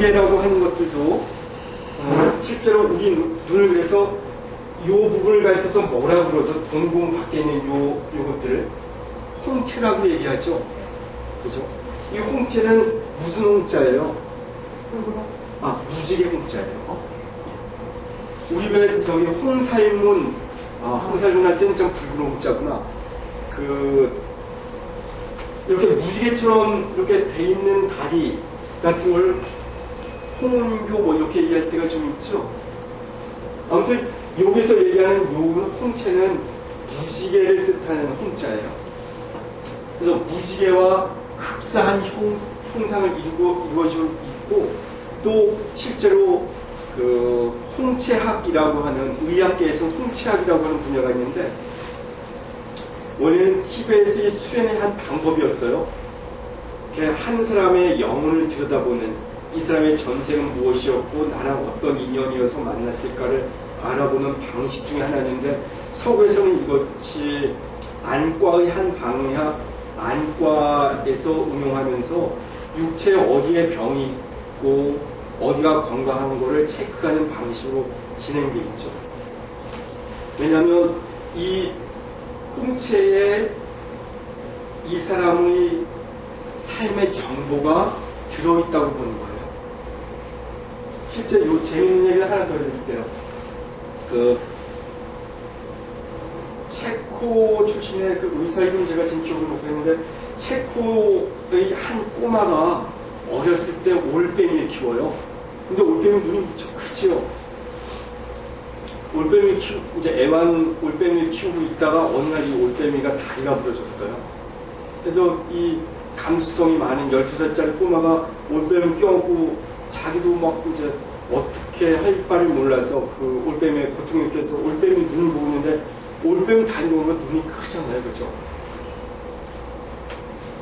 무지개라고 하는 것들도 실제로 우리 눈을 그래서 이 부분을 가리켜서 뭐라고 그러죠? 동공 밖에 있는 요것들을 홍채라고 얘기하죠. 그죠? 이 홍채는 무슨 홍자예요? 무지개 홍자예요. 우리 왜 저기 홍살문, 홍살문 할 때는 좀 붉은 홍자구나. 이렇게 무지개처럼 이렇게 돼 있는 다리 같은 걸 홍은교 뭐 이렇게 얘기할 때가 좀 있죠. 아무튼 여기서 얘기하는 요 홍채는 무지개를 뜻하는 홍자예요. 그래서 무지개와 흡사한 형상을 이루어지고 있고, 또 실제로 그 홍채학이라고 하는, 의학계에서는 홍채학이라고 하는 분야가 있는데, 원래는 티베트의 수련의 한 방법이었어요. 한 사람의 영혼을 들여다보는, 이 사람의 전생은 무엇이었고 나랑 어떤 인연이어서 만났을까를 알아보는 방식 중에 하나였는데, 서구에서는 이것이 안과의 한 방향, 안과에서 응용하면서 육체에 어디에 병이 있고 어디가 건강한 거를 체크하는 방식으로 진행되어 있죠. 왜냐하면 이 홍채에 이 사람의 삶의 정보가 들어있다고 보는 거예요. 실제 요 재밌는 얘기를 하나 더 해드릴게요. 체코 출신의 그 의사 이름 제가 지금 기억을 못했는데, 체코의 한 꼬마가 어렸을 때 올빼미를 키워요. 근데 올빼미 눈이 무척 크지요. 이제 애완 올빼미를 키우고 있다가 어느 날 이 올빼미가 다리가 부러졌어요. 그래서 이 감수성이 많은 12살짜리 꼬마가 올빼미 껴안고 자기도 막 이제 어떻게 할 바를 몰라서 그 올빼미의 고통을 느껴서 올빼미 눈을 보고 있는데, 올빼미 다리 보면 눈이 크잖아요. 그죠?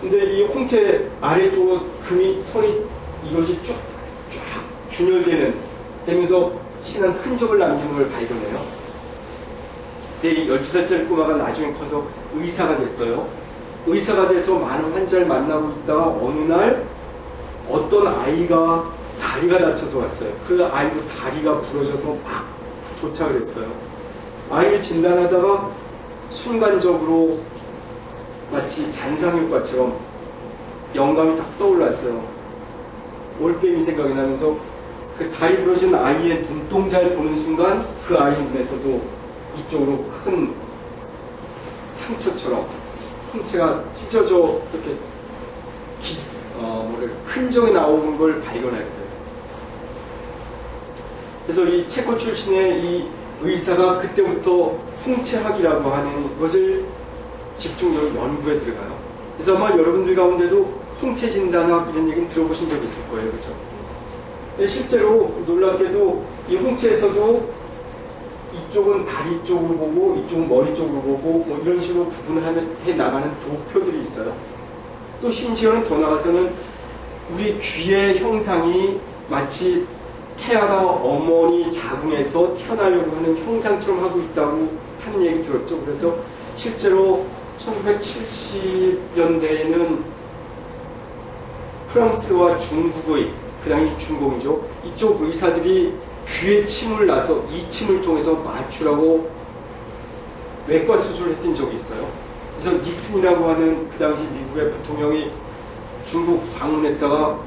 근데 이 홍채 아래쪽으로 금이 선이 이것이 쫙 균열되면서 진한 흔적을 남기는 걸 발견해요. 근데 이 12살짜리 꼬마가 나중에 커서 의사가 됐어요. 의사가 돼서 많은 환자를 만나고 있다가 어느 날 어떤 아이가 다리가 다쳐서 왔어요. 그 아이도 다리가 부러져서 막 도착을 했어요. 아이를 진단하다가 순간적으로 마치 잔상효과처럼 영감이 딱 떠올랐어요. 올빼미 생각이 나면서 그 다리 부러진 아이의 눈동자를 보는 순간 그 아이 눈에서도 이쪽으로 큰 상처처럼 홍채가 찢어져 이렇게 흔적이 나오는 걸 발견하게 돼요. 그래서 이 체코 출신의 이 의사가 그때부터 홍채학이라고 하는 것을 집중적으로 연구에 들어가요. 그래서 아마 여러분들 가운데도 홍채 진단학 이런 얘기는 들어보신 적 있을 거예요. 그렇죠? 실제로 놀랍게도 이 홍채에서도 이쪽은 다리 쪽으로 보고 이쪽은 머리 쪽으로 보고 뭐 이런 식으로 구분해 나가는 도표들이 있어요. 또 심지어는 더 나가서는 우리 귀의 형상이 마치 태아가 어머니 자궁에서 태어나려고 하는 형상처럼 하고 있다고 하는 얘기 들었죠. 그래서 실제로 1970년대에는 프랑스와 중국의, 그 당시 중공이죠, 이쪽 의사들이 귀에 침을 놔서 이 침을 통해서 맞추라고 외과 수술을 했던 적이 있어요. 그래서 닉슨이라고 하는 그 당시 미국의 부통령이 중국 방문했다가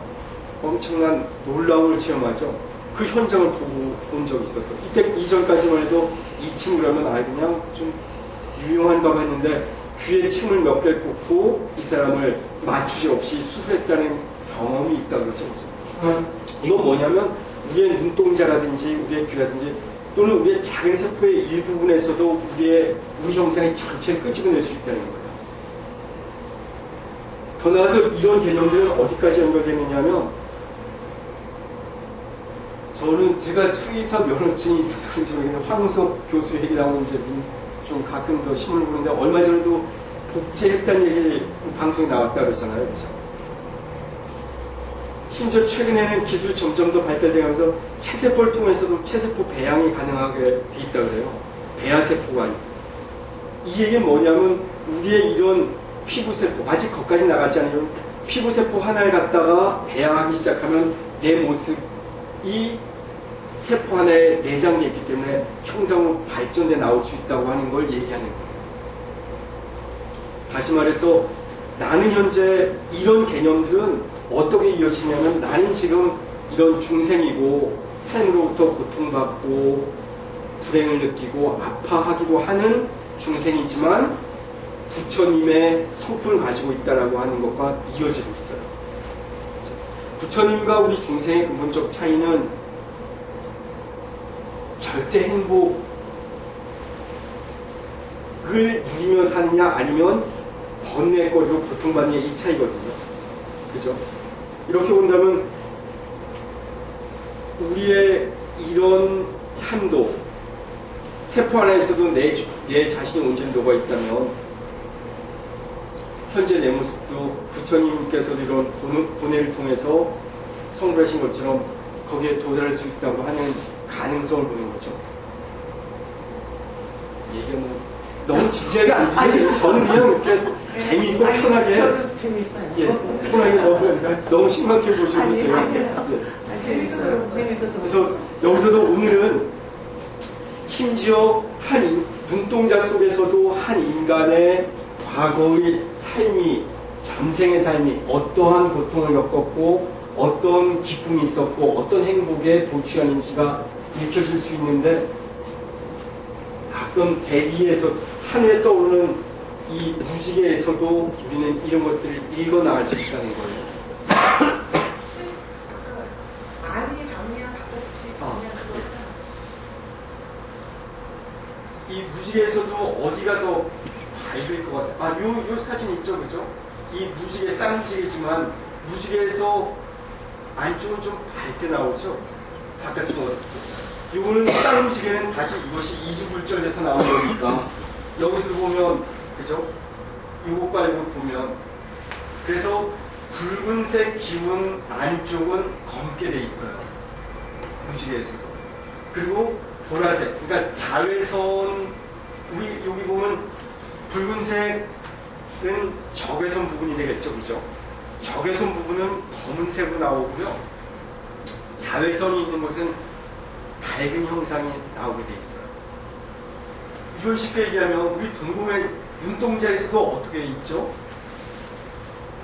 엄청난 놀라움을 체험하죠. 그 현장을 보고 온 적이 있어서, 이때 이전까지만 해도 이 침 그러면 그냥 좀 유용한가 봐 했는데, 귀에 침을 몇 개를 꽂고 이 사람을 맞추지 없이 수술했다는 경험이 있다고 그러죠. 이건 뭐냐면 우리의 눈동자라든지 우리의 귀라든지 또는 우리의 작은 세포의 일부분에서도 우리 형상의 전체를 끄집어낼 수 있다는 거예요. 더 나아가서 이런 개념들은 어디까지 연결되느냐면, 저는 제가 수의사 면허증이 있어서 그런지 모르겠는데 황우석 교수 얘기 나오는 이제 좀 가끔 더 신문을 보는데, 얼마 전에도 복제했다는 얘기 방송에 나왔다 그러잖아요. 그죠? 심지어 최근에는 기술이 점점 더 발달되면서 체세포를 통해서도 체세포 배양이 가능하게 돼 있다 그래요. 배아세포가. 이 얘기는 뭐냐면 우리의 이런 피부세포, 아직 거기까지 나가지 않으면 피부세포 하나를 갖다가 배양하기 시작하면 내 모습이 세포 하나에 내장되어 있기 때문에 형상으로 발전돼 나올 수 있다고 하는 걸 얘기하는 거예요. 다시 말해서 나는 현재 이런 개념들은 어떻게 이어지냐면 나는 지금 이런 중생이고 삶으로부터 고통받고 불행을 느끼고 아파하기도 하는 중생이지만 부처님의 성품을 가지고 있다라고 하는 것과 이어지고 있어요. 부처님과 우리 중생의 근본적 차이는 절대 행복을 누리며 사느냐 아니면 번뇌거리로 고통받느냐 이 차이거든요. 그죠? 이렇게 본다면 우리의 이런 삶도 세포 하나에서도 내 자신이 온전히 녹아있다면 현재 내 모습도 부처님께서도 이런 고뇌를 통해서 성불하신 것처럼 거기에 도달할 수 있다고 하는 가능성을 보는 거죠. 얘기가 너무 진지하게 안 들려요. 저는 그냥 이렇게 재미있고 편하게. 저도 재밌어요. 예, 편하게 너무 심각해 보셔서 제가. 재밌어요. 재밌어서. 그래서 여기서도 오늘은 심지어 한 눈동자 속에서도 한 인간의 과거의 삶이, 전생의 삶이 어떠한 고통을 겪었고 어떤 기쁨이 있었고 어떤 행복에 도취하는지가 읽혀질 수 있는데 가끔 대기에서 하늘에 떠오르는 이 무지개에서도 우리는 이런 것들을 읽어 나갈 수 있다는 거예요. 이 무지개에서도 어디가 더 밝을 것 같아요. 요 사진 있죠, 그죠? 이 무지개, 쌍무지개지만 무지개에서 안쪽은 좀 밝게 나오죠? 바깥쪽은 어둡고. 요거는 쌍무지개는 다시 이것이 이주불절돼서 나온 거니까 여기서 보면, 그죠? 요것과 요것 보면 그래서 붉은색 기운 안쪽은 검게 돼 있어요. 무지개에서도. 그리고 보라색, 그러니까 자외선, 우리 여기 보면 붉은색은 적외선 부분이 되겠죠, 그죠? 적외선 부분은 검은색으로 나오고요. 자외선이 있는 곳은 밝은 형상이 나오게 돼 있어요. 이걸 쉽게 얘기하면 우리 동공의 눈동자에서도 어떻게 있죠?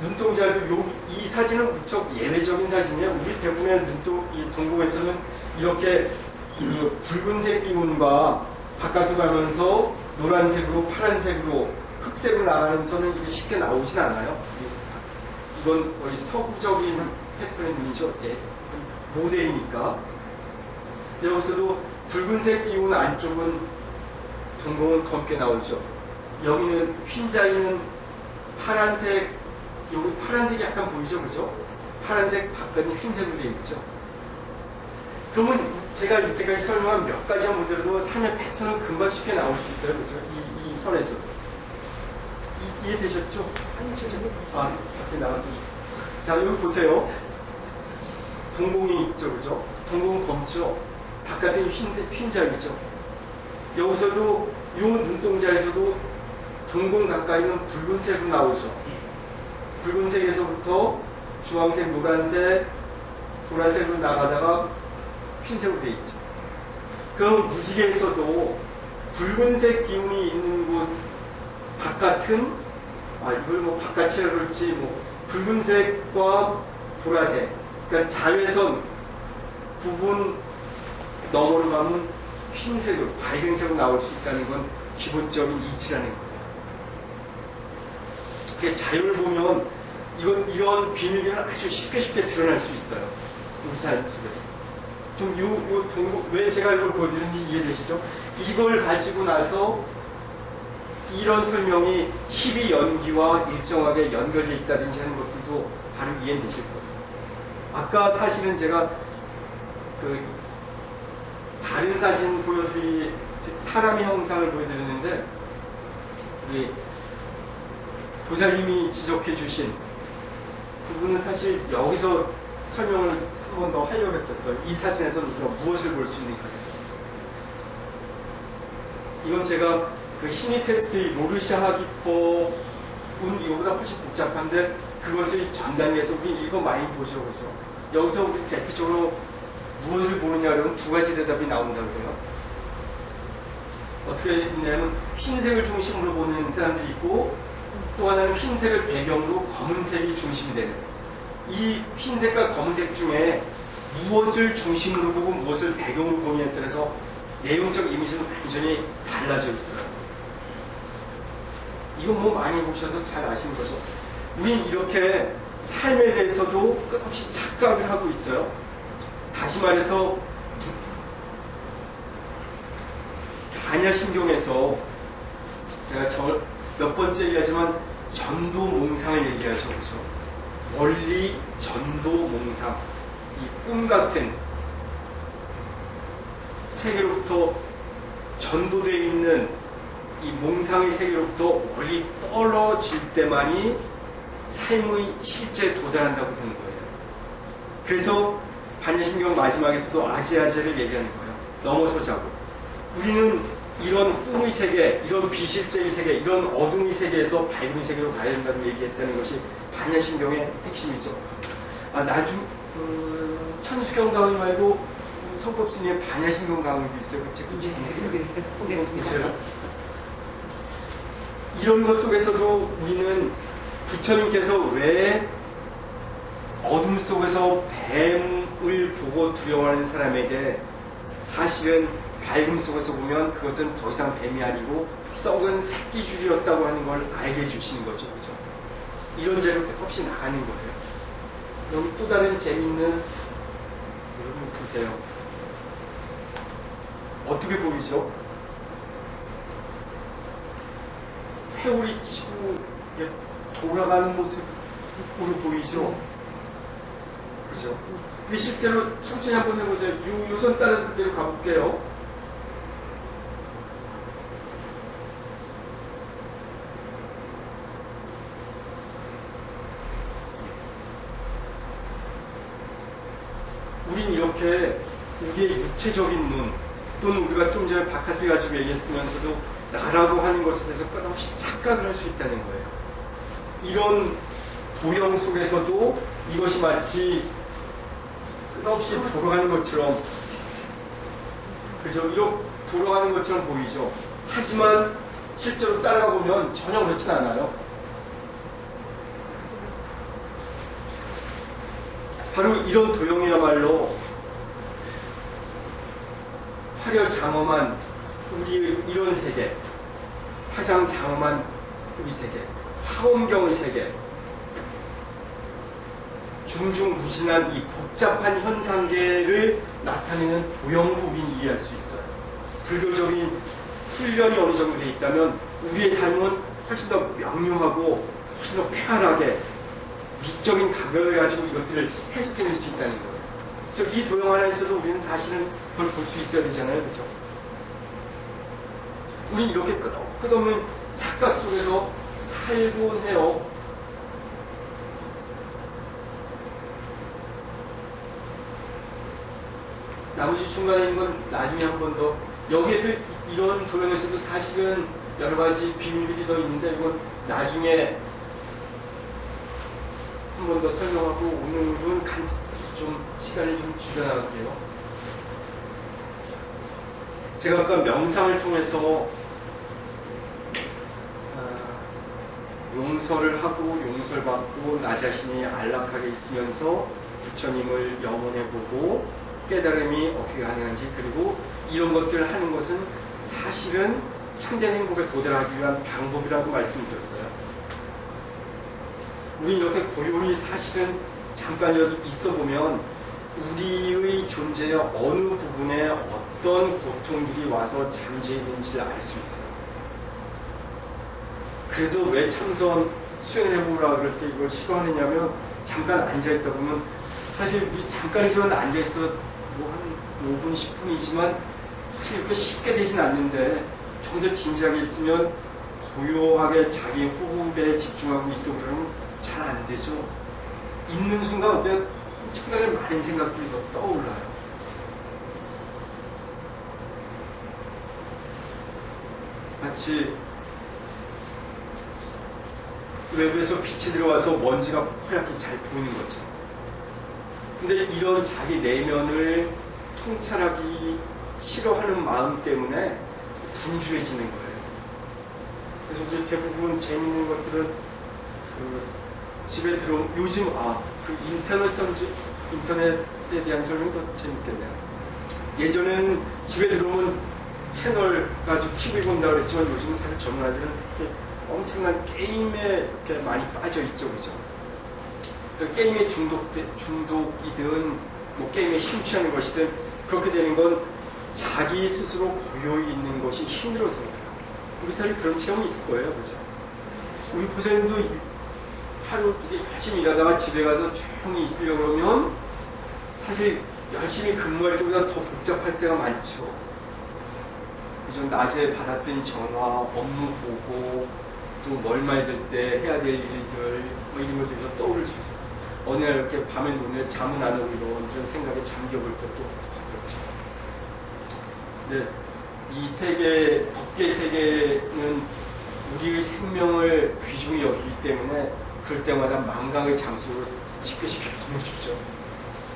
눈동자도 이 사진은 무척 예외적인 사진이에요. 우리 대부분의 이 동공에서는 이렇게 그 붉은색 기운과 바깥으로 가면서 노란색으로 파란색으로 흑색으로 나가는 선은 쉽게 나오진 않아요. 이건 거의 서구적인 패턴의 눈이죠. 예, 모델이니까. 여기서도 붉은색 기운 안쪽은 동공은 검게 나오죠. 여기는 흰자위는 파란색, 여기 파란색이 약간 보이죠, 그죠? 파란색 바깥은 흰색으로 되어 있죠. 그러면 제가 이때까지 설명한 몇 가지만 보더라도 삶의 패턴은 금방 쉽게 나올 수 있어요, 그죠? 이 선에서도. 이해되셨죠? 아니, 저기. 밖에 나왔죠. 자, 여기 보세요. 동공이 있죠, 그죠? 동공은 검죠. 바깥은 흰자위죠. 여기서도 이 눈동자에서도 동공 가까이는 붉은색으로 나오죠. 붉은색에서부터 주황색, 노란색, 보라색으로 나가다가 흰색으로 되어 있죠. 그럼 무지개에서도 붉은색 기운이 있는 곳 바깥은 이걸 뭐 바깥이라 그럴지 뭐 붉은색과 보라색, 그러니까 자외선 부분 너머로 가면 흰색으로 밝은 색으로 나올 수 있다는 건 기본적인 이치라는 거예요. 그 자유를 보면 이런 비밀들은 아주 쉽게 드러날 수 있어요. 우리 삶 속에서. 좀 왜 제가 이걸 보여드리는지 이해되시죠? 이걸 가지고 나서 이런 설명이 12연기와 일정하게 연결되어 있다든지 하는 것들도 바로 이해되실 거예요. 아까 사실은 제가 다른 사진 사람의 형상을 보여드렸는데, 보살님이 지적해 주신 부분은 사실 여기서 설명을 한 번 더 하려고 했었어요. 이 사진에서 우리가 무엇을 볼 수 있는가. 이건 제가 그 심리 테스트의 로르샤 기법은 이거보다 훨씬 복잡한데 그것의 전 단계에서 우리 이거 많이 보죠, 그죠? 여기서 우리 대표적으로 무엇을 보느냐 그러면 두 가지 대답이 나온다고 그래요. 어떻게 있냐면 흰색을 중심으로 보는 사람들이 있고 또 하나는 흰색을 배경으로 검은색이 중심이 되는, 이 흰색과 검은색 중에 무엇을 중심으로 보고 무엇을 배경으로 보느냐에 따라서 내용적 이미지는 완전히 달라져 있어요. 이건 뭐 많이 보셔서 잘 아시는 거죠. 우린 이렇게 삶에 대해서도 끝없이 착각을 하고 있어요. 다시 말해서 반야신경에서 제가 몇 번째 얘기하지만 전도몽상을 얘기하죠. 그죠? 원리 전도몽상, 이 꿈같은 세계로부터 전도되어 있는 이 몽상의 세계로부터 멀리 떨어질 때만이 삶의 실제에 도달한다고 보는 거예요. 그래서 반야신경 마지막에서도 아제아제를 얘기하는 거예요. 넘어서자고. 우리는 이런 꿈의 세계, 이런 비실제의 세계, 이런 어둠의 세계에서 밝은 세계로 가야 된다고 얘기했다는 것이 반야신경의 핵심이죠. 천수경 강의 말고 성법스님의 반야신경 강의도 있어요. 그 책도 재밌어요. 보겠습니다. 이런 것 속에서도 우리는 부처님께서 왜 어둠 속에서 뱀을 보고 두려워하는 사람에게 사실은 밝음 속에서 보면 그것은 더 이상 뱀이 아니고 썩은 새끼줄이었다고 하는 걸 알게 해주시는 거죠. 그죠? 이런 죄로 끝없이 나가는 거예요. 여기 또 다른 재밌는, 여러분 보세요. 어떻게 보이죠? 회오리 치고 돌아가는 모습으로 보이죠? 그죠? 근데 실제로 천천히 한번 해보세요. 요선 따라서 그대로 가볼게요. 우린 이렇게 우리의 육체적인 눈, 또는 우리가 좀 전에 바깥을 가지고 얘기했으면서도 나라고 하는 것에 대해서 끝없이 착각을 할 수 있다는 거예요. 이런 도형 속에서도 이것이 마치 끝없이 돌아가는 것처럼, 그죠? 이렇게 돌아가는 것처럼 보이죠? 하지만 실제로 따라가 보면 전혀 그렇진 않아요. 바로 이런 도형이야말로 화려장엄한 우리의 이런 세계, 화장장엄한 우리 세계, 화엄경의 세계, 중중무진한 이 복잡한 현상계를 나타내는 도형으로 우리는 이해할 수 있어요. 불교적인 훈련이 어느 정도 돼 있다면 우리의 삶은 훨씬 더 명료하고 훨씬 더 쾌활하게 미적인 감각을 가지고 이것들을 해석해낼 수 있다는 거예요. 이 도형 하나에서도 우리는 사실은 그걸 볼 수 있어야 되잖아요. 그죠? 우리는 이렇게 끝없는 착각 속에서 살곤 해요. 나머지 중간에 있는 건 나중에 한 번 더, 여기에도 이런 도형에서도 사실은 여러 가지 비밀들이 더 있는데 이건 나중에 한 번 더 설명하고 오늘은 좀 시간을 좀 줄여나갈게요. 제가 아까 명상을 통해서 용서를 하고 용서를 받고 나 자신이 안락하게 있으면서 부처님을 영원해 보고 깨달음이 어떻게 가능한지, 그리고 이런 것들을 하는 것은 사실은 참된 행복에 도달하기 위한 방법이라고 말씀드렸어요. 우리 이렇게 고요히 사실은 잠깐이라도 있어 보면 우리의 존재의 어느 부분에 어떤 고통들이 와서 잠재 있는지를 알 수 있어요. 그래서 왜 참선 수행을 해보라 그럴 때 이걸 싫어하느냐면, 잠깐 앉아있다 보면 사실 우리 잠깐이지만 앉아있어 뭐 한 5분 10분이지만 사실 이렇게 쉽게 되진 않는데, 좀 더 진지하게 있으면 고요하게 자기 호흡에 집중하고 있어 그러면 잘 안 되죠. 있는 순간 어때요? 엄청나게 많은 생각들이 더 떠올라요. 마치 외부에서 빛이 들어와서 먼지가 허옇게 잘 보이는 것처럼. 근데 이런 자기 내면을 통찰하기 싫어하는 마음 때문에 분주해지는 거예요. 그래서 우리 대부분 재밌는 것들은 그 집에 들어오면 요즘 그 인터넷에 대한 설명이 더 재밌겠네요. 예전에는 집에 들어오면 채널 가지고 TV 본다고 그랬지만 요즘은 사실 젊은 아이들은 이렇게 엄청난 게임에 이렇게 많이 빠져 있죠, 그죠? 게임에 중독이든 뭐 게임에 심취하는 것이든 그렇게 되는 건 자기 스스로 고요히 있는 것이 힘들어서 그래요. 우리 사실 그런 체험이 있을 거예요, 그죠? 우리 보살님도 하루 열심히 일하다가 집에 가서 조용히 있으려고 그러면 사실 열심히 근무할 때보다 더 복잡할 때가 많죠. 그죠? 낮에 받았던 전화, 업무 보고, 또 멀말들 때 해야 될 일들, 뭐 이런 것들이 떠오를 수 있어요. 어느 날 이렇게 밤에 누우면 잠은 안 오고 이런 생각에 잠겨볼 때도 그렇죠. 근데 이 세계, 법계 세계는 우리의 생명을 귀중히 여기기 때문에 그럴 때마다 망각의 장수를 쉽게 보내주죠.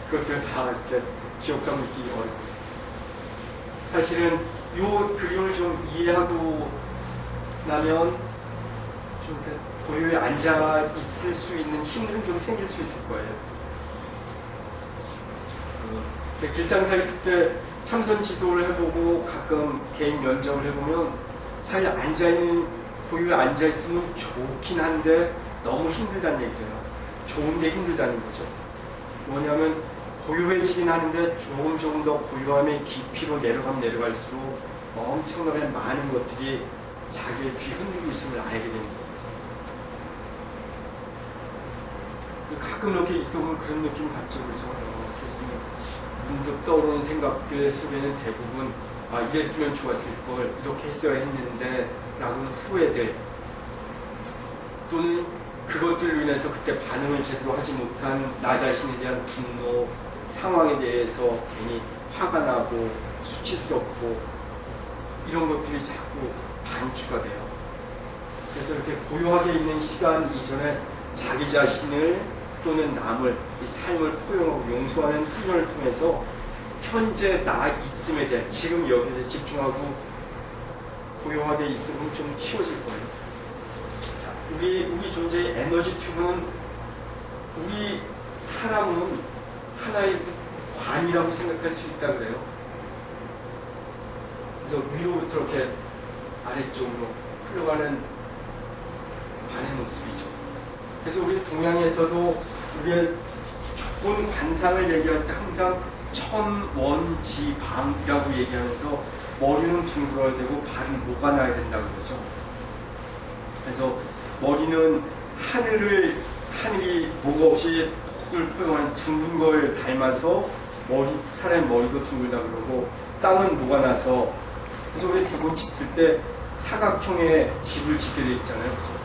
그것들을 다 이렇게 기억하고 있기 어렵습니다. 사실은 이 그림을 좀 이해하고 나면 좀 이렇게 고요에 앉아 있을 수 있는 힘은 좀 생길 수 있을 거예요. 길상사 있을 때 참선 지도를 해보고 가끔 개인 면접을 해보면 사실 고요에 앉아있으면 좋긴 한데 너무 힘들다는 얘기예요. 좋은데 힘들다는 거죠. 뭐냐면 고요해지긴 하는데 조금 더 고요함의 깊이로 내려갈수록 엄청나게 많은 것들이 자기의 귀 흔들고 있음을 알게 되는 거예요. 가끔 이렇게 있어보면 그런 느낌 받죠. 그래서 이렇게 있으면 문득 떠오르는 생각들 속에는 대부분 이랬으면 좋았을 걸, 이렇게 했어야 했는데 라고는 후회들, 또는 그것들로 인해서 그때 반응을 제대로 하지 못한 나 자신에 대한 분노, 상황에 대해서 괜히 화가 나고 수치스럽고 이런 것들이 자꾸 반추가 돼요. 그래서 이렇게 고요하게 있는 시간 이전에 자기 자신을 또는 남을, 이 삶을 포용하고 용서하는 훈련을 통해서 현재 나 있음에 대한, 지금 여기에 집중하고 고요하게 있으면 좀 쉬워질 거예요. 자, 우리 존재의 에너지 튜브는, 우리 사람은 하나의 관이라고 생각할 수 있다 그래요. 그래서 위로부터 이렇게 아래쪽으로 흘러가는 관의 모습이죠. 그래서 우리 동양에서도 우리의 좋은 관상을 얘기할 때 항상 천원지방이라고 얘기하면서 머리는 둥글어야 되고 발은 모가 나야 된다고 그러죠. 그래서 머리는 하늘이 모가 없이 폭을 포용한 둥근 걸 닮아서 사람의 머리도 둥글다 그러고, 땅은 모가 나서, 그래서 우리 대부분 집 짓을 때 사각형의 집을 짓게 돼 있잖아요. 그렇죠?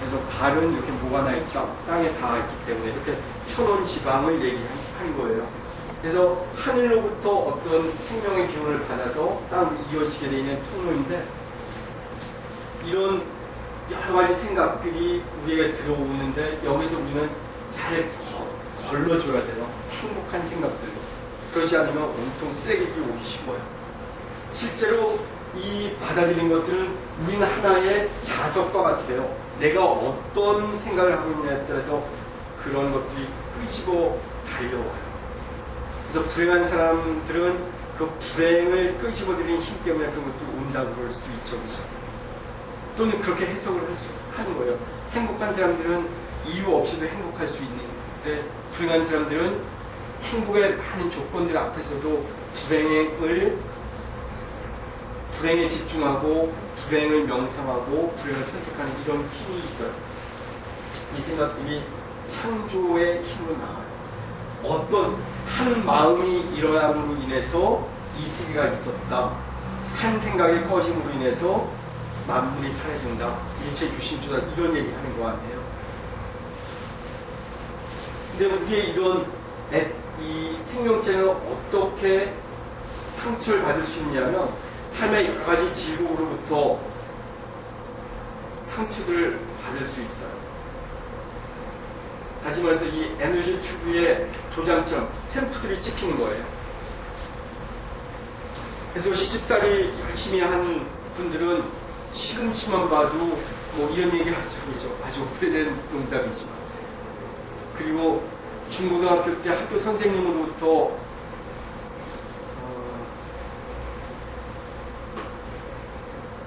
그래서 발은 이렇게 모가 나 있다, 땅에 닿아 있기 때문에 이렇게 천원지방을 얘기하는 거예요. 그래서 하늘로부터 어떤 생명의 기운을 받아서 땅으로 이어지게 되어 있는 통로인데, 이런 여러 가지 생각들이 우리에게 들어오는데 여기서 우리는 잘 걸러줘야 돼요. 행복한 생각들로. 그렇지 않으면 온통 쓰레기들이 오기 쉬워요. 실제로 이 받아들인 것들은 우리는 하나의 자석과 같아요. 내가 어떤 생각을 하고 있냐에 따라서 그런 것들이 끄집어 달려와요. 그래서 불행한 사람들은 그 불행을 끄집어들이는 힘 때문에 그런 것들이 온다고 그럴 수도 있죠. 그죠? 또는 그렇게 해석을 하는 거예요. 행복한 사람들은 이유 없이도 행복할 수 있는데, 불행한 사람들은 행복의 많은 조건들 앞에서도 불행에 집중하고 불행을 명상하고 불행을 선택하는 이런 힘이 있어요. 이 생각들이 창조의 힘으로 나와요. 어떤 한 마음이 일어남으로 인해서 이 세계가 있었다. 한 생각의 꺼짐으로 인해서 만물이 사라진다. 일체 유심초다. 이런 얘기 하는 거 아니에요. 근데 우리의 이 생명체는 어떻게 상처를 받을 수 있냐면, 삶의 여러 가지 질곡으로부터 상처를 받을 수 있어요. 다시 말해서 이 에너지 튜브에 도장처럼 스탬프들이 찍히는 거예요. 그래서 시집살이 열심히 한 분들은 시금치만 봐도 뭐 이런 얘기 하죠. 그렇죠? 아주 오래된 농담이지만. 그리고 중고등학교 때 학교 선생님으로부터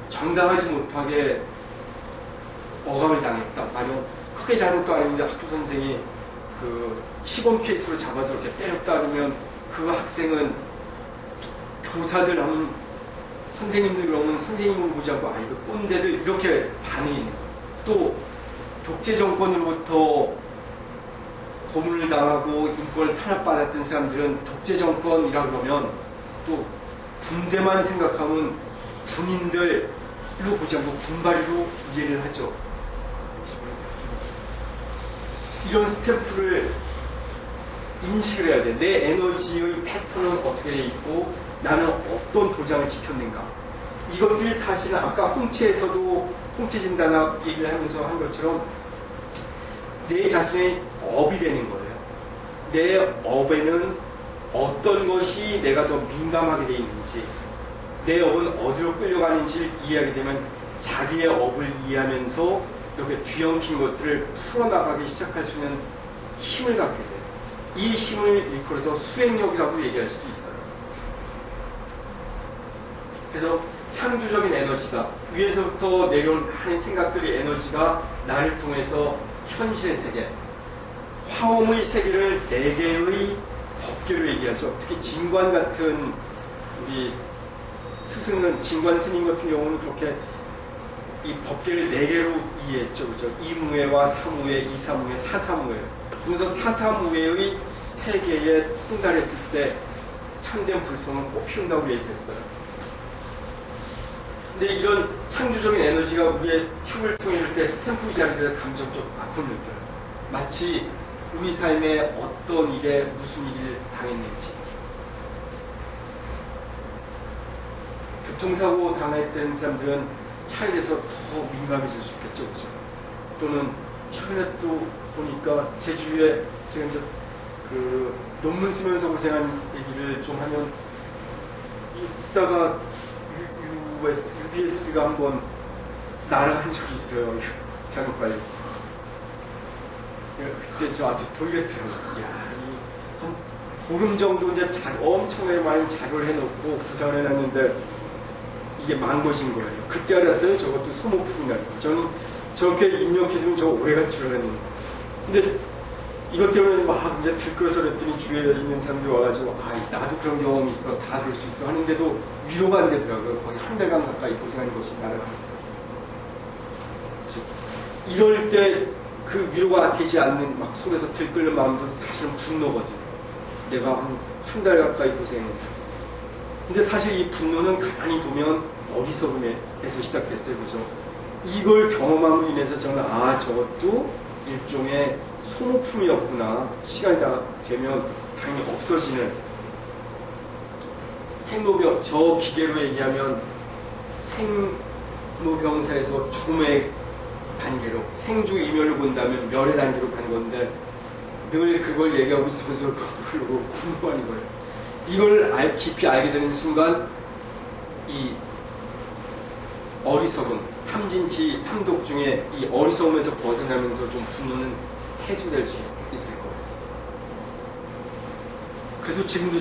정당하지 못하게 억압을 당했다. 아니요, 크게 잘못도 아닌데 학교 선생이 그 시범 케이스로 잡아서 이렇게 때렸다 그러면 그 학생은 교사들 하면 선생님들 그러면 선생님을 보지 않고 아 이거 꼰대들 이렇게 반응이 있는 거예요. 또 독재 정권으로부터 고문을 당하고 인권을 탄압받았던 사람들은 독재 정권이라 그러면 또 군대만 생각하면 군인들로 보지 않고 군발이로 이해를 하죠. 이런 스탬프를 인식을 해야 돼. 내 에너지의 패턴은 어떻게 돼 있고 나는 어떤 도장을 지켰는가. 이것들이 사실은 아까 홍채에서도 홍채 진단학 얘기를 하면서 한 것처럼 내 자신의 업이 되는 거예요. 내 업에는 어떤 것이 내가 더 민감하게 돼 있는지, 내 업은 어디로 끌려가는지를 이해하게 되면 자기의 업을 이해하면서 이렇게 뒤엉킨 것들을 풀어나가기 시작할 수 있는 힘을 갖게 돼요. 이 힘을 일컬어서 수행력이라고 얘기할 수도 있어요. 그래서 창조적인 에너지가 위에서부터 내려온 하는 생각들의 에너지가 나를 통해서 현실의 세계, 화엄의 세계를 4개의 법계로 얘기하죠. 특히 진관 같은 우리 스승은 진관 스님 같은 경우는 그렇게 이 법계를 4개로 이해했죠. 그죠? 이무회와 사무회, 이사무회, 사사무회. 그래서 사사무회의 세계에 통달했을 때 참된 불성을 꼭 피운다고 얘기했어요. 근데 이런 창조적인 에너지가 우리의 튜브를 통해 이럴 때 스탬프 자리에서 감정적 아픔을 느껴요. 마치 우리 삶에 어떤 일에 무슨 일을 당했는지. 교통사고 당했던 사람들은 차에 대해서 더 민감해질 수 있겠죠. 그죠? 또는 최근에 또 보니까 제 주위에 제가 이제 그 논문 쓰면서 고생한 얘기를 좀 하면 이 쓰다가 UBS가 한번 날아간 적이 있어요. 잘못 관리해서. 그때 저 아주 돌겠더라고요. 이야, 한 보름 정도 이제 엄청나게 많은 자료를 해놓고 구상을 해놨는데 이게 망 것인 거예요. 그때 알았어요. 저것도 소모품이라는 거. 저는 저렇게 입력해두면 저 오래간 줄 알았는데. 근데 이것 때문에 막 이제 들끓어서 그랬더니 주위에 있는 사람들이 와가지고 아, 나도 그런 경험이 있어. 다 그럴 수 있어. 하는데도 위로가 안 되더라고요. 거의 한 달간 가까이 고생하는 것이 날아가는 이럴 때 그 위로가 되지 않는 막 속에서 들끓는 마음도 사실은 분노거든요. 내가 한 달 가까이 고생했는데. 근데 사실 이 분노는 가만히 보면 어리석음에서 시작됐어요. 그죠? 이걸 경험함으로 인해서 저는 아, 저것도 일종의 소모품이었구나. 시간이 다 되면 당연히 없어지는 생로병, 저 기계로 얘기하면 생로병사에서 죽음의 단계로 생주 이멸을 본다면 멸의 단계로 가는 건데 늘 그걸 얘기하고 있으면서 그러고 분노하는 거예요. 이걸 깊이 알게 되는 순간 이 어리석음, 탐진치 삼독 중에 이 어리석음에서 벗어나면서 좀 분노는 해소될 수 있을 거예요. 그래도 지금도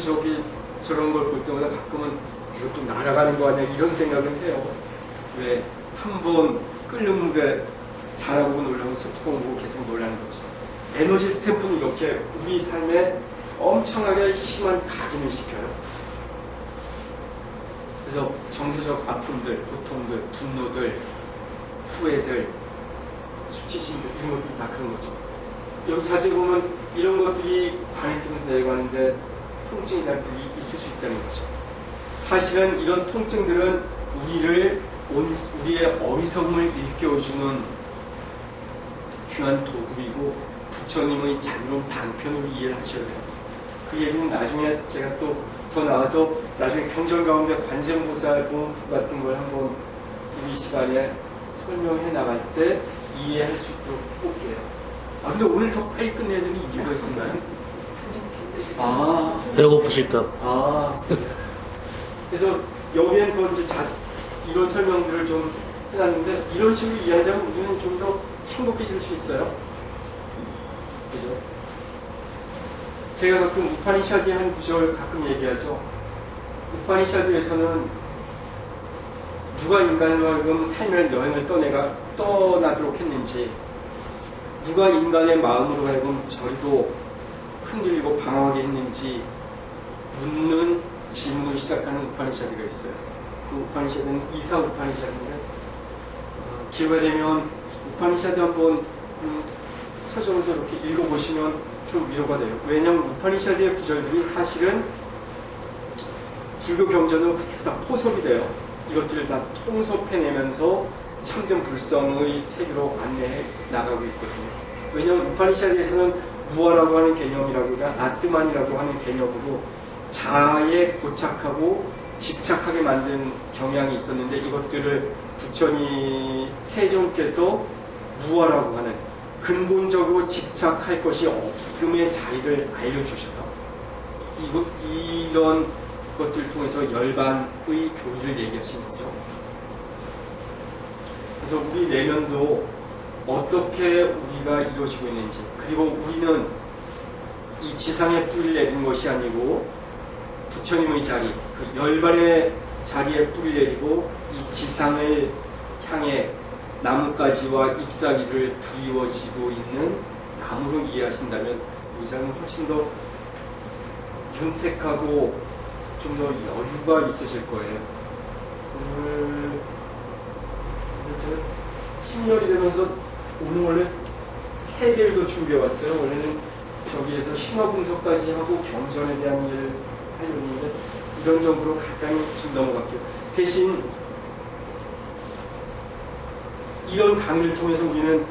저런 걸 볼 때마다 가끔은 이것도 날아가는 거 아니야 이런 생각을 해요. 왜 한 번 끓는 물에 잘하고 놀라면 소뚜껑 보고 계속 놀라는 거지. 에너지 스탬프는 이렇게 우리 삶에 엄청나게 심한 각인을 시켜요. 그래서 정서적 아픔들, 고통들, 분노들, 후회들, 수치심들 이런 것들이 다 그런 거죠. 여기 자세히 보면 이런 것들이 관을 통해서 내려가는데 통증이 잘 있을 수 있다는 거죠. 사실은 이런 통증들은 우리의 어리석음을 일깨워주는 귀한 도구이고 부처님의 자유로운 방편으로 이해를 하셔야 돼요. 그 얘기는 나중에 제가 또 더 나와서 나중에 경전 가운데 관세음보살 보험프 같은 걸 한번 우리 시간에 설명해 나갈 때 이해할 수 있도록 해볼게요. 아 근데 오늘 더 빨리 끝내야 되는 이유가 있었나요? 아. 배고프실까? 아. 그래서 여기엔 더 이제 이런 설명들을 좀 해놨는데 이런 식으로 이해하면 우리는 좀 더 행복해질 수 있어요. 그죠? 제가 가끔 우파니샤드의 한 구절 가끔 얘기하죠. 우파니샤드에서는 누가 인간으로 하여금 삶의 여행을 떠나도록 했는지, 누가 인간의 마음으로 하여금 저리도 흔들리고 방황하게 했는지 묻는 질문을 시작하는 우파니샤드가 있어요. 그 우파니샤드는 이사 우파니샤드인데, 기회가 되면 우파니샤드 한번 서점에서 이렇게 읽어보시면 좀 위로가 돼요. 왜냐하면 우파니샤드의 구절들이 사실은 불교 경전으로 그대로 다 포섭이 돼요. 이것들을 다 통섭해내면서 참된 불성의 세계로 안내해 나가고 있거든요. 왜냐하면 우파니샤드에서는 무아라고 하는 개념이라기보다 아트만이라고 하는 개념으로 자아에 고착하고 집착하게 만든 경향이 있었는데, 이것들을 부처님 세존께서 무아라고 하는 근본적으로 집착할 것이 없음의 자리를 알려주셔요. 이런 것들을 통해서 열반의 교리를 얘기하시는 거죠. 그래서 우리 내면도 어떻게 우리가 이루어지고 있는지, 그리고 우리는 이 지상에 뿌리를 내리는 것이 아니고 부처님의 자리, 그 열반의 자리에 뿌리를 내리고 이 지상을 향해 나뭇가지와 잎사귀를 드리워지고 있는 나무로 이해하신다면 우리 삶은 훨씬 더 윤택하고 좀 더 여유가 있으실 거예요. 오늘 제가 10년이 되면서 오늘 원래 3개를 더 준비해 왔어요. 원래는 저기에서 신화 분석까지 하고 경전에 대한 일을 하려고 했는데 이런 정도로 간단히 좀 넘어갈게요. 대신 이런 강의를 통해서 우리는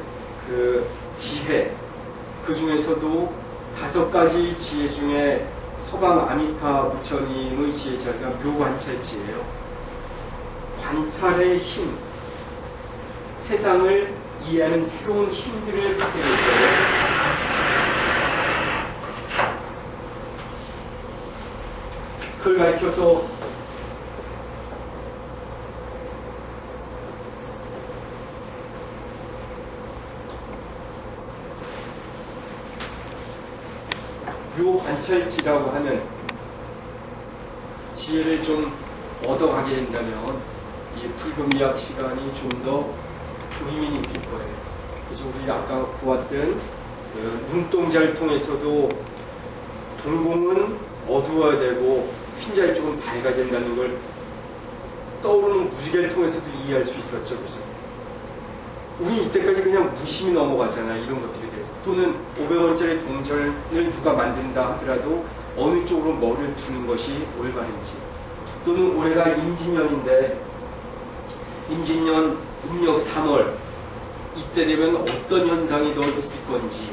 그 지혜, 그 중에서도 5가지 지혜 중에 서방 아미타 부처님의 지혜 자리가 묘관찰지예요. 관찰의 힘, 세상을 이해하는 새로운 힘들을 갖게 될 거예요. 그걸 가르쳐서 묘관찰지라고 하는 지혜를 좀 얻어가게 된다면 이 불금리학 시간이 좀 더 의미는 있을 거예요. 그래서 우리가 아까 보았던 그 눈동자를 통해서도 동공은 어두워야 되고 흰자리 쪽은 밝아야 된다는 걸 떠오르는 무지개를 통해서도 이해할 수 있었죠. 그래서 우리 이때까지 그냥 무심히 넘어가잖아요. 이런 것들에 대해서. 또는 500원짜리 동전을 누가 만든다 하더라도 어느 쪽으로 머리를 두는 것이 올바른지, 또는 올해가 임진년인데 임진년 음력 3월 이때 되면 어떤 현상이 더 있을 건지,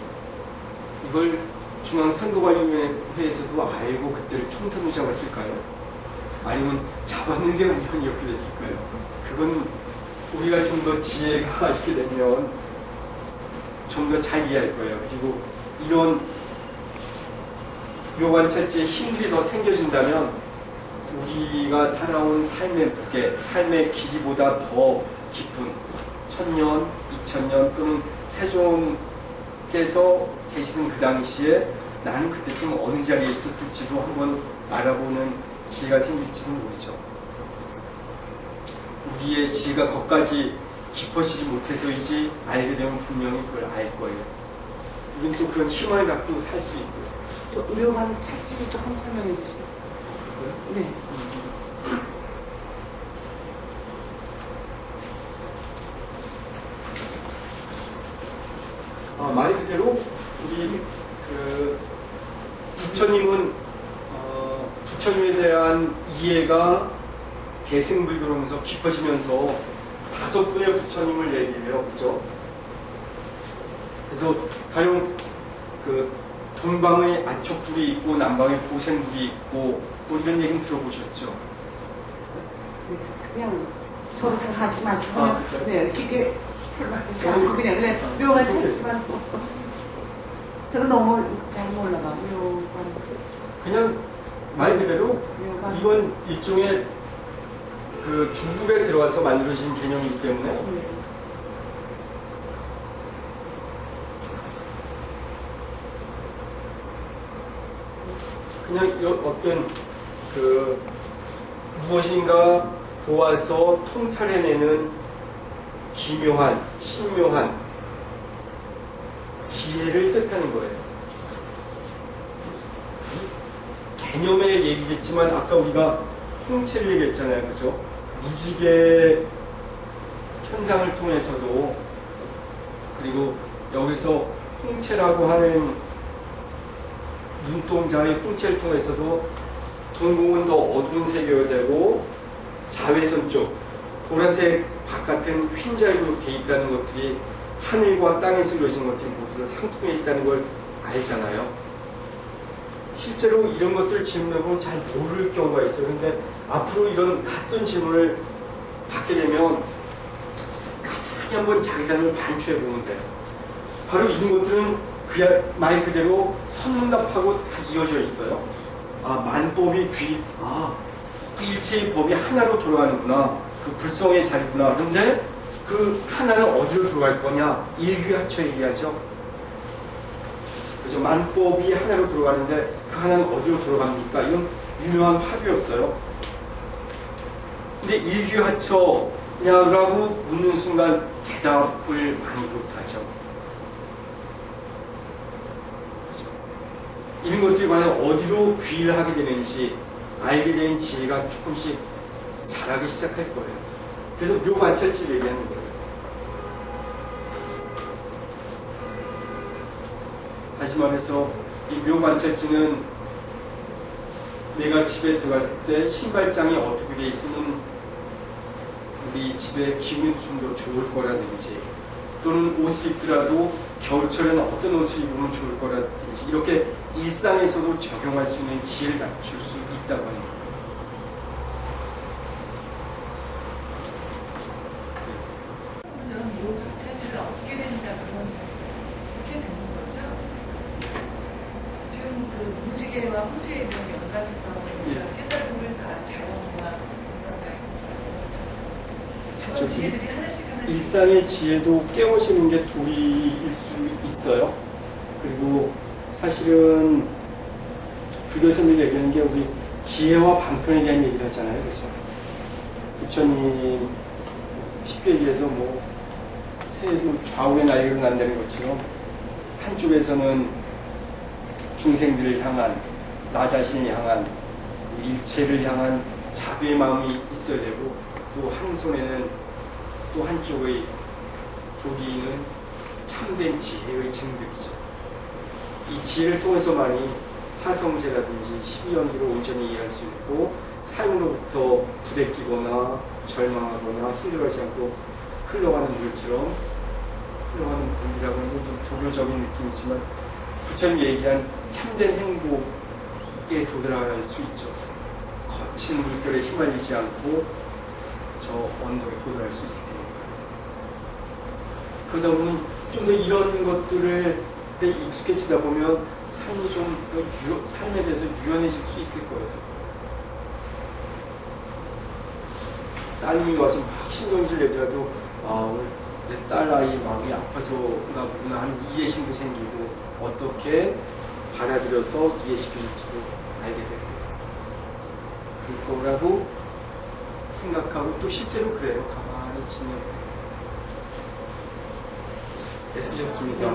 이걸 중앙선거관리위원회에서도 알고 그때를 총선을 잡았을까요? 아니면 잡았는데 우연히 이렇게 됐을까요? 그건 우리가 좀 더 지혜가 있게 되면 좀 더 잘 이해할 거예요. 그리고 이런 묘관찰지의 힘들이 더 생겨진다면 우리가 살아온 삶의 무게, 삶의 길이보다 더 깊은 1000년, 2000년 또는 세종께서 계시는 그 당시에 나는 그때쯤 어느 자리에 있었을지도 한번 알아보는 지혜가 생길지도 모르죠. 우리의 지혜가 거기까지 깊어지지 못해서이지 알게 되면 분명히 그걸 알 거예요. 우린 또 그런 희망을 갖고 살 수 있고요. 묘한 찰지를 조금 설명해 주시죠. 네. 말 그대로 우리 그 부처님은 부처님에 대한 이해가 대승불교로면서 깊어지면서 5분의 부처님을 얘기해요. 그죠? 그래서 가령 그 동방의 아촉불이 있고 남방의 보생불이 있고 뭐 이런 얘기는 들어보셨죠? 그냥 저로 생각하지 마시고 네, 깊게 설명하지 않고 그냥 묘한 찰지만 저는 너무 잘못 올라가. 묘관. 그냥 말 그대로 묘관. 이건 일종의 그 중국에 들어와서 만들어진 개념이기 때문에 네. 그냥 어떤 그 무엇인가 보아서 통찰해내는 기묘한, 신묘한 지혜를 뜻하는 거예요. 개념의 얘기겠지만 아까 우리가 홍채를 얘기했잖아요. 그죠? 무지개 현상을 통해서도 그리고 여기서 홍채라고 하는 눈동자의 홍채를 통해서도 동공은 더 어두운 색이 되고 자외선 쪽 보라색 바깥은 흰자로 돼 있다는 것들이 하늘과 땅에서 이루어진 것들이 모두 다 상통해 있다는 걸 알잖아요. 실제로 이런 것들 질문해보면 잘 모를 경우가 있어요. 근데 앞으로 이런 낯선 질문을 받게 되면 가만히 한번 자기 자신을 반추해 보면 돼요. 바로 이런 것들은 그야 말 그대로 선문답하고 다 이어져 있어요. 아, 만법이 그 일체의 법이 하나로 돌아가는구나. 그 불성의 자리구나. 그런데 그 하나는 어디로 돌아갈 거냐? 일규하처 얘기하죠. 그래서 만법이 하나로 돌아가는데 그 하나는 어디로 돌아갑니까? 이건 유명한 화두였어요. 근데 일규하처냐라고 묻는 순간 대답을 많이 못하죠. 그렇죠? 이런 것들이 과연 어디로 귀를 하게 되는지 알게 되는 지혜가 조금씩 자라기 시작할 거예요. 그래서 묘관찰지를 얘기하는 거예요. 다시 말해서 이 묘관찰지는 내가 집에 들어갔을 때 신발장이 어떻게 돼 있으면 우리 집에 기분이 좀 더 좋을 거라든지 또는 옷을 입더라도 겨울철에는 어떤 옷을 입으면 좋을 거라든지 이렇게 일상에서도 적용할 수 있는 지혜를 갖출 수 있다고 합니다. 저는 묘관찰지를 얻게 된다 그렇게 되는 거죠. 지금 그 무지개와 홍채의 이런 연관성을 깨달으면서 자연과 저런 지혜들이 하나씩 일상의 지혜도 깨우치는 게 도리일 수 있어요. 그리고 사실은 불교에서는 얘기하는 게 우리 지혜와 방편에 대한 얘기를 하잖아요. 그렇죠? 부처님 쉽게 얘기해서 뭐 새도 좌우의 날개로 난다는 것처럼 한쪽에서는 중생들을 향한 나 자신을 향한 일체를 향한 자비의 마음이 있어야 되고 또 한 손에는 또 한쪽의 도리는 참된 지혜의 증득이죠. 이 지혜를 통해서만이 사성제라든지 12연기를 온전히 이해할 수 있고 삶으로부터 부대끼거나 절망하거나 힘들어하지 않고 흘러가는 물처럼 흘러가는 물이라고 하는 건 도교적인 느낌이지만 부처님이 얘기한 참된 행복에 도달할 수 있죠. 거친 물결에 휘말리지 않고 저 언덕에 도달할 수 있을 테니까. 그러다 보면 좀 더 이런 것들을 익숙해지다 보면 삶이 좀 더 삶에 대해서 유연해질 수 있을 거예요. 따님이 와서 막 신경질 내더라도 오늘 내 딸 아이 마음이 아파서가 보구나 하는 이해심도 생기고 어떻게 받아들여서 이해시켜줄지도 알게 되고 그럴 거라고 생각하고 또 실제로 그래요. 가만히 지내고 애쓰셨습니다.